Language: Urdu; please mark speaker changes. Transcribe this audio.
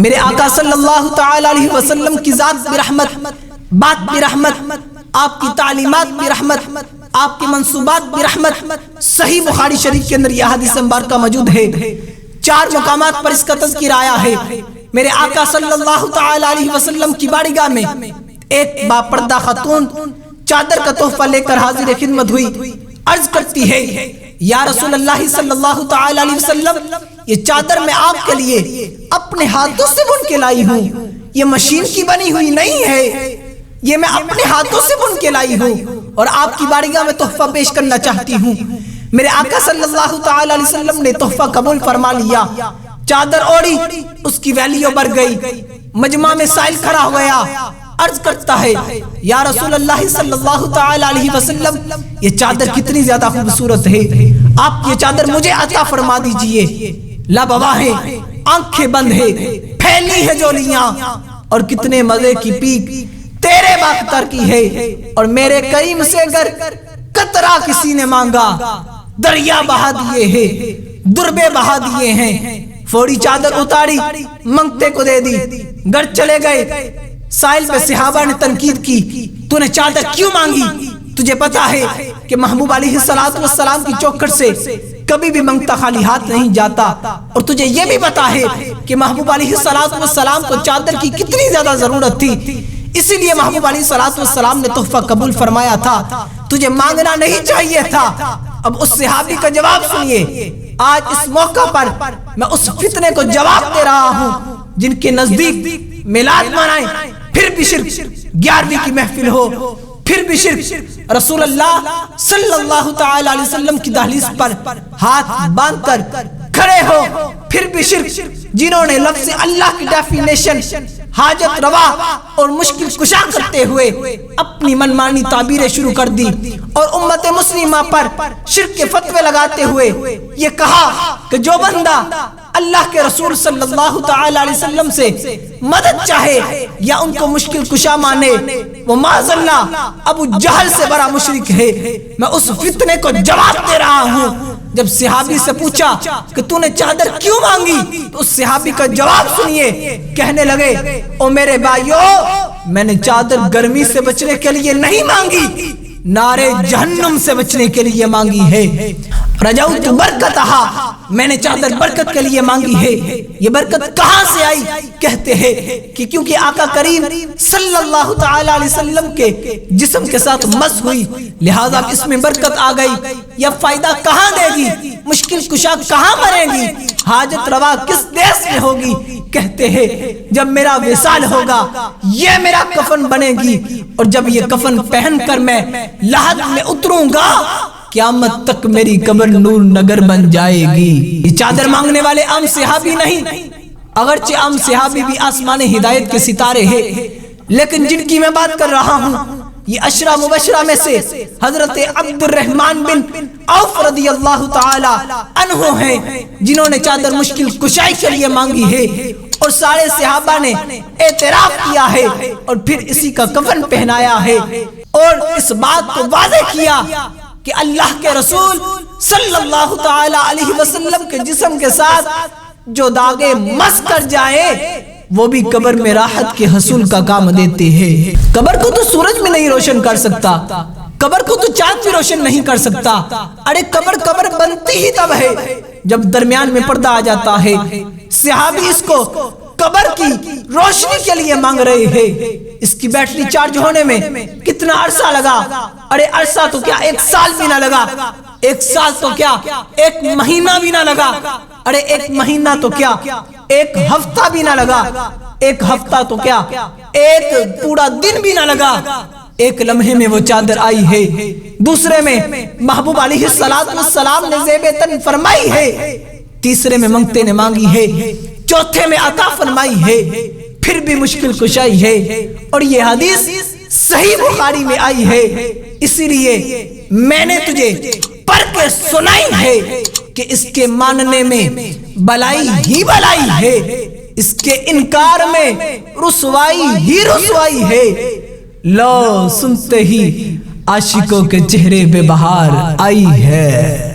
Speaker 1: میرے آقا صلی اللہ تعالی علیہ وسلم کی ذات بھی رحمت، بات بھی رحمت، آپ کی تعلیمات بھی رحمت، آپ کے منصوبات بھی رحمت۔ صحیح بخاری شریف کے اندر یہ حدیث مبارکہ موجود ہے، 4 مقامات پر اس کا تذکرہ آیا ہے۔ میرے آقا صلی اللہ تعالی علیہ وسلم کی بارگاہ میں ایک باپردہ خاتون چادر کا تحفہ لے کر حاضر خدمت ہوئی، عرض کرتی ہے یا رسول اللہ صلی اللہ تعالی علیہ وسلم، یہ چادر میں آپ کے لیے اپنے ہاتھوں سے بن کے لائی ہوں، یہ مشین کی بنی ہوئی نہیں ہے، یہ میں اپنے ہاتھوں سے بن کے لائی ہوں اور آپ کی بارگاہ میں تحفہ پیش کرنا چاہتی ہوں۔ میرے آقا صلی اللہ تعالی علیہ وسلم نے تحفہ قبول فرما لیا، چادر اوڑی، اس کی ویلیو بڑھ گئی۔ مجمع میں سائل کھڑا ہو گیا، عرض کرتا ہے یا رسول اللہ صلی اللہ تعالی علیہ وسلم، یہ چادر کتنی زیادہ خوبصورت ہے، آپ یہ چادر مجھے عطا فرما دیجئے۔ لب اوا ہے، آنکھیں بند ہے، پھیلی ہے جولیاں، اور کتنے مزے کی پیک تیرے باختر کی ہے، اور میرے کریم سے اگر قطرہ کسی نے مانگا دریا بہا دیے ہیں، دربے بہا دیے ہیں۔ فوری چادر اتاری، منگتے کو دے دی، گھر چلے گئے۔ سائل پہ صحابہ نے تنقید کی، تو نے چادر کیوں مانگی؟ تجھے پتا ہے کہ محبوب علیہ السلام کی چوکھٹ سے کبھی بھی منگتا خالی ہاتھ نہیں جاتا، اور تجھے یہ بھی پتا ہے کہ محبوب علیہ السلام کو چادر کی کتنی زیادہ ضرورت تھی، اسی لیے محبوب علیہ السلام نے تحفہ قبول فرمایا تھا، تجھے مانگنا نہیں چاہیے تھا۔ اب اس صحابی کا جواب سنیے۔ آج اس موقع پر میں اس فتنے کو جواب دے رہا ہوں جن کے نزدیک میلاد منائیں پھر بھی شرک، 11ویں کی محفل ہو پھر بھی شرک، رسول اللہ صلی اللہ تعالی علیہ وسلم کی دہلیز پر ہاتھ باندھ کر کھڑے ہو پھر بھی شرک، جنہوں نے لفظ اللہ کی ڈیفینیشن حاجت روا اور مشکل کشا کرتے ہوئے اپنی منمانی تعبیریں شروع کر دی، اور امت مسلمہ پر شرک کے فتوے لگاتے ہوئے یہ کہا کہ جو بندہ اللہ کے رسول صلی اللہ تعالی علیہ وسلم سے مدد چاہے یا ان کو مشکل کشا مانے، وہ معاذ اللہ ابو جہل سے بڑا مشرک ہے۔ میں اس فتنے کو جواب دے رہا ہوں۔ جب صحابی سے پوچھا کہ تو نے چادر کیوں مانگی، تو اس صحابی کا جواب سنیے، کہنے لگے او میرے بھائیو، میں نے چادر گرمی سے بچنے کے لیے نہیں مانگی، نارے جہنم سے بچنے کے لیے مانگی ہے۔ رجوت برکتہا، میں نے چادر برکت کے لیے مانگی ہے۔ یہ برکت کہاں سے آئی؟ کہتے ہیں کہ کیونکہ آقا کریم صلی اللہ تعالی علیہ وسلم کے جسم کے ساتھ مس ہوئی، لہذا اس میں برکت آ گئی۔ یہ فائدہ کہاں دے گی؟ مشکل کشا کہاں مرے گی؟ حاجت روا کس دیس میں ہوگی؟ کہتے ہیں جب میرا وصال ہوگا یہ میرا کفن بنے گی، اور جب یہ کفن پہن کر میں لحد میں اتروں گا، قیامت تک میری قبر نور نگر بن جائے گی۔ یہ چادر مانگنے والے عام صحابی نہیں، اگرچہ عام صحابی بھی آسمان ہدایت کے ستارے ہیں، لیکن جن کی میں بات کر رہا ہوں یہ عشرہ مبشرہ میں سے حضرت عبد الرحمن بن عوف رضی اللہ تعالی عنہ ہیں، جنہوں نے چادر مشکل کشائی کے لیے مانگی ہے، اور سارے صحابہ نے اعتراف کیا ہے اور پھر اسی کا کفن پہنایا ہے، اور اس بات کو واضح کیا کہ اللہ کے رسول صلی اللہ تعالی علیہ وسلم کے جسم کے ساتھ جو داغے مس کر جائے وہ بھی قبر میں راحت کے حصول کا کام دیتے ہیں۔ قبر کو تو سورج میں نہیں روشن کر سکتا، قبر کو تو چاند بھی روشن نہیں کر سکتا۔ ارے قبر بنتی ہی تب ہے جب درمیان میں پردہ آ جاتا ہے۔ صحابی اس کو قبر کی روشنی کے لیے مانگ رہے ہیں۔ اس کی بیٹری چارج ہونے میں کتنا عرصہ لگا؟ ارے عرصہ تو کیا 1 سال بھی نہ لگا، 1 سال تو کیا 1 مہینہ بھی نہ لگا، ارے 1 مہینہ تو کیا 1 ہفتہ بھی نہ لگا، 1 ہفتہ تو کیا 1 پورا دن بھی نہ لگا۔ 1 لمحے میں وہ چادر آئی ہے، دوسرے میں محبوب علیہ السلام نے زیب تن فرمائی ہے، تیسرے میں منگتے نے مانگی ہے، چوتھے میں عطا فرمائی ہے، پھر بھی مشکل کشائی ہے، اور یہ حدیث صحیح بخاری میں آئی ہے۔ اسی لیے میں نے تجھے پڑھ کے سنائی ہے کہ اس کے ماننے میں بلائی ہی بلائی ہے، اس کے انکار میں رسوائی ہی رسوائی ہے۔ لو سنتے ہی عاشقوں کے چہرے بے بہار آئی ہے۔